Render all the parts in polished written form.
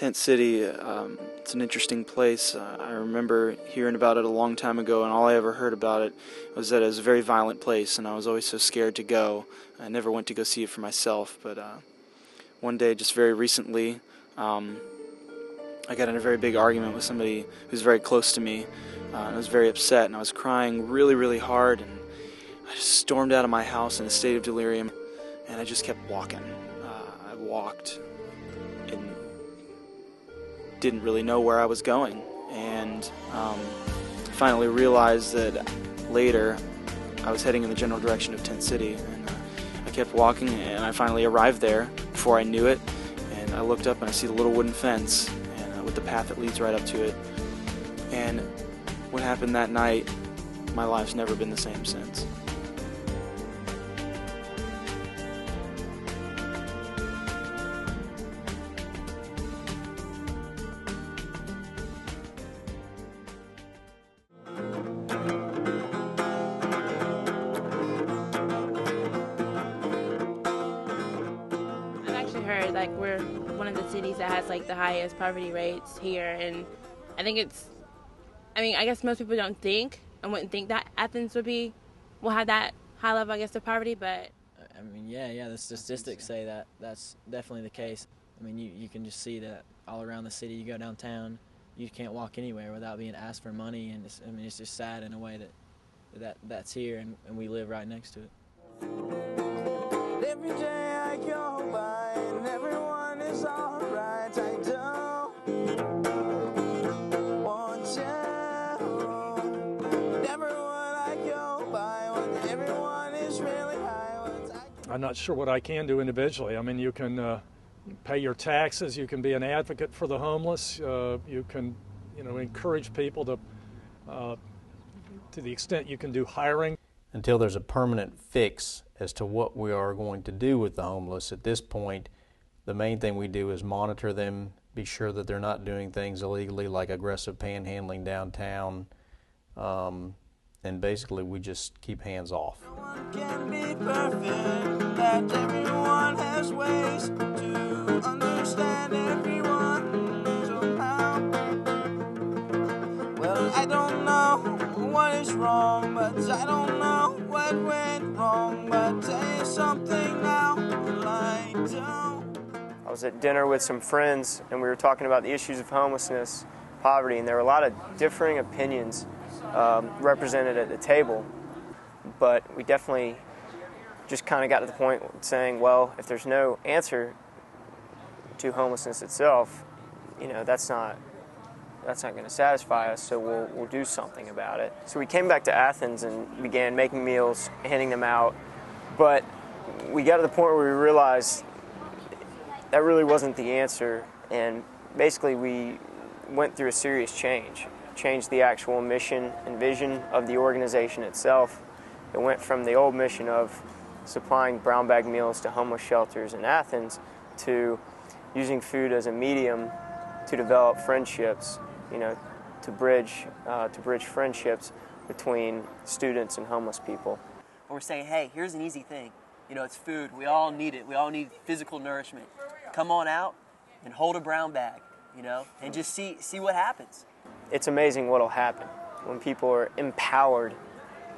Tent City, it's an interesting place. I remember hearing about it a long time ago, and all I ever heard about it was that it was a very violent place, and I was always so scared to go. I never went to go see it for myself, but one day, just very recently, I got in a very big argument with somebody who's very close to me, and I was very upset, and I was crying really, really hard, and I just stormed out of my house in a state of delirium, and I just kept walking. I walked and didn't really know where I was going, and finally realized that later I was heading in the general direction of Tent City, and I kept walking, and I finally arrived there before I knew it, and I looked up and I see the little wooden fence and with the path that leads right up to it. And what happened that night, my life's never been the same since. Heard like we're one of the cities that has like the highest poverty rates here, and I think I guess most people don't think and wouldn't think that Athens will have that high level, I guess, of poverty, but I mean, yeah, the statistics say that that's definitely the case. I mean, you can just see that all around the city. You go downtown, you can't walk anywhere without being asked for money, and it's just sad in a way that's here, and we live right next to it. Every day I go by and everyone is alright. I don't want you. Everyone I go by when everyone is really high. I'm not sure what I can do individually. I mean, you can pay your taxes, you can be an advocate for the homeless, you can, encourage people to the extent you can do hiring. Until there's a permanent fix as to what we are going to do with the homeless, at this point, the main thing we do is monitor them, be sure that they're not doing things illegally like aggressive panhandling downtown, and basically we just keep hands off. No one can be perfect, that everyone has ways to understand everyone somehow. Well, I don't know what is wrong, but I don't know what went wrong, but tell you something now, I don't. I was at dinner with some friends, and we were talking about the issues of homelessness, poverty, and there were a lot of differing opinions represented at the table, but we definitely just kind of got to the point saying, well, if there's no answer to homelessness itself, that's not going to satisfy us, so we'll do something about it. So we came back to Athens and began making meals, handing them out, but we got to the point where we realized that really wasn't the answer, and basically we went through a serious change. Changed the actual mission and vision of the organization itself. It went from the old mission of supplying brown bag meals to homeless shelters in Athens to using food as a medium to develop friendships, to bridge friendships between students and homeless people. We're saying, hey, here's an easy thing. It's food. We all need it. We all need physical nourishment. Come on out and hold a brown bag, and just see what happens. It's amazing what'll happen when people are empowered,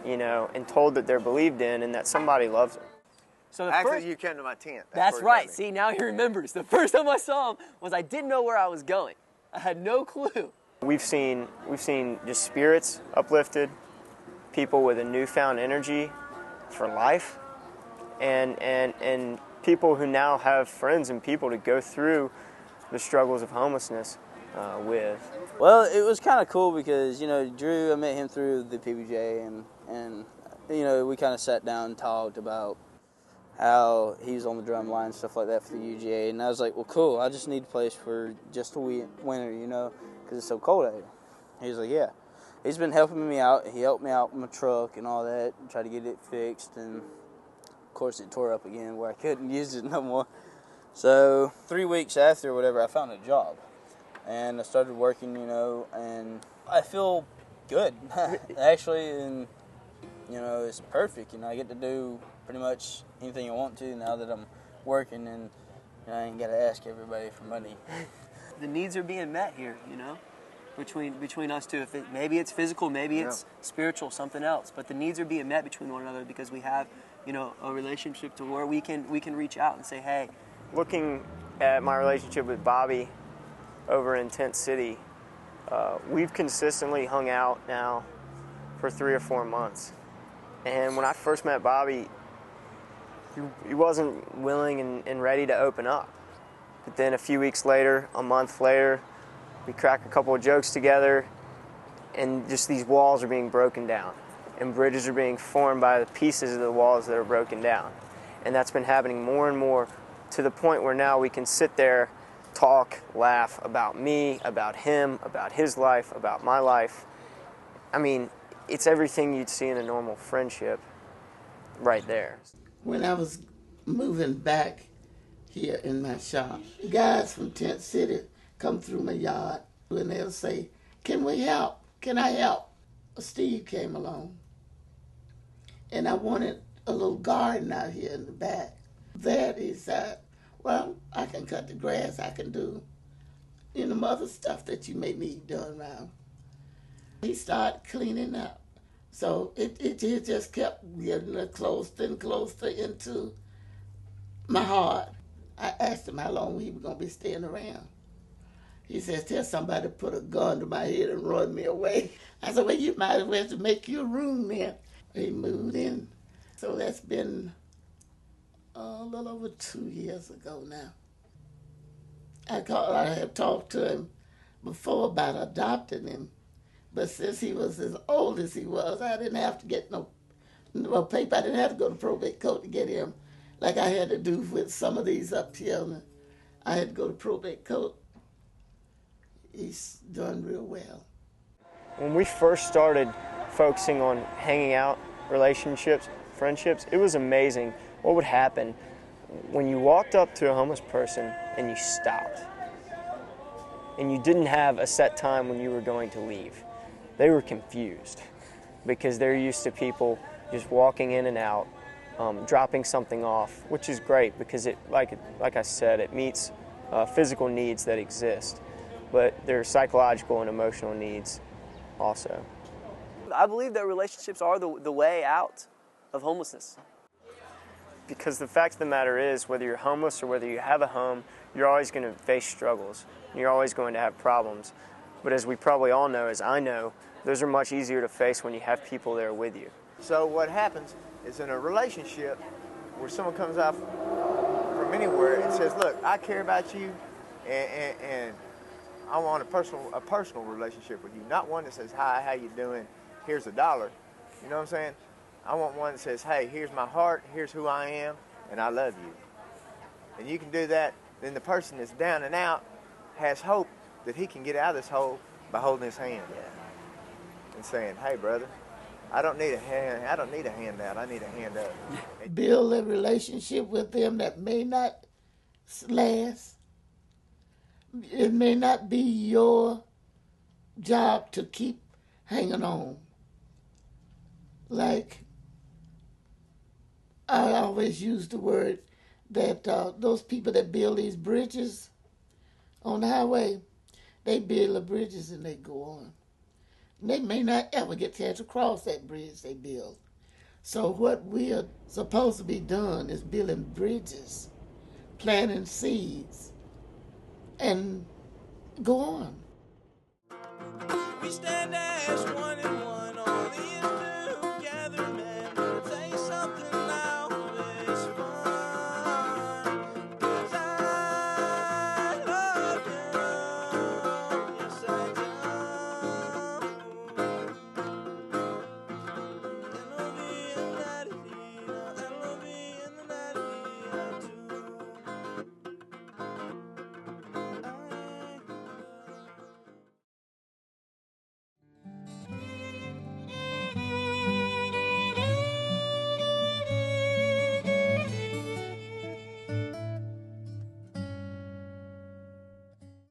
and told that they're believed in and that somebody loves them. So Actually, you came to my tent. That's right. See, now he remembers. The first time I saw him was I didn't know where I was going. I had no clue. We've seen just spirits uplifted, people with a newfound energy for life, and people who now have friends and people to go through the struggles of homelessness with. Well, it was kind of cool because, Drew, I met him through the PBJ, and we kind of sat down and talked about how he was on the drum line and stuff like that for the UGA, and I was like, well, cool, I just need a place for just a winter, because it's so cold out here. He was like, yeah. He's been helping me out. He helped me out with my truck and all that, and tried to get it fixed, and of course it tore up again where I couldn't use it no more. So 3 weeks after or whatever, I found a job, and I started working, and I feel good, actually, and, it's perfect. I get to do pretty much anything I want to now that I'm working, and I ain't got to ask everybody for money. The needs are being met here, you know, between us two. Maybe it's physical, maybe it's spiritual, something else. But the needs are being met between one another because we have, you know, a relationship to where we can reach out and say, hey. Looking at my relationship with Bobby over in Tent City, we've consistently hung out now for 3 or 4 months. And when I first met Bobby, he wasn't willing and ready to open up. But then a few weeks later, a month later, we crack a couple of jokes together, and just these walls are being broken down, and bridges are being formed by the pieces of the walls that are broken down. And that's been happening more and more, to the point where now we can sit there, talk, laugh about me, about him, about his life, about my life. I mean, it's everything you'd see in a normal friendship right there. When I was moving back here in my shop, guys from Tent City come through my yard and they'll say, can we help? Can I help? Steve came along and I wanted a little garden out here in the back. There he said, well, I can cut the grass, I can do, you know, other stuff that you may need done around. He started cleaning up. So it just kept getting closer and closer into my heart. I asked him how long he was going to be staying around. He says, tell somebody to put a gun to my head and run me away. I said, well, you might as well to make you a room then. He moved in. So that's been a little over 2 years ago now. I have talked to him before about adopting him. But since he was as old as he was, I didn't have to get no paper. I didn't have to go to probate court to get him like I had to do with some of these up here. I had to go to probate court. He's done real well. When we first started focusing on hanging out, relationships, friendships, it was amazing what would happen when you walked up to a homeless person and you stopped. And you didn't have a set time when you were going to leave. They were confused because they're used to people just walking in and out, dropping something off, which is great because it, like I said, it meets physical needs that exist, but there are psychological and emotional needs also. I believe that relationships are the way out of homelessness. Because the fact of the matter is, whether you're homeless or whether you have a home, you're always going to face struggles. You're always going to have problems. But as we probably all know, as I know, those are much easier to face when you have people there with you. So what happens is in a relationship where someone comes out from anywhere and says, look, I care about you and I want a personal relationship with you. Not one that says, hi, how you doing? Here's $1. You know what I'm saying? I want one that says, hey, here's my heart, here's who I am, and I love you. And you can do that, then the person that's down and out has hope that he can get out of this hole by holding his hand and saying, hey, brother, I don't need a handout, I need a hand up. Build a relationship with them that may not last. It may not be your job to keep hanging on. Like, I always use the word that those people that build these bridges on the highway, they build the bridges and they go on. And they may not ever get a chance to cross that bridge they build. So what we are supposed to be doing is building bridges, planting seeds, and go on. We stand as one and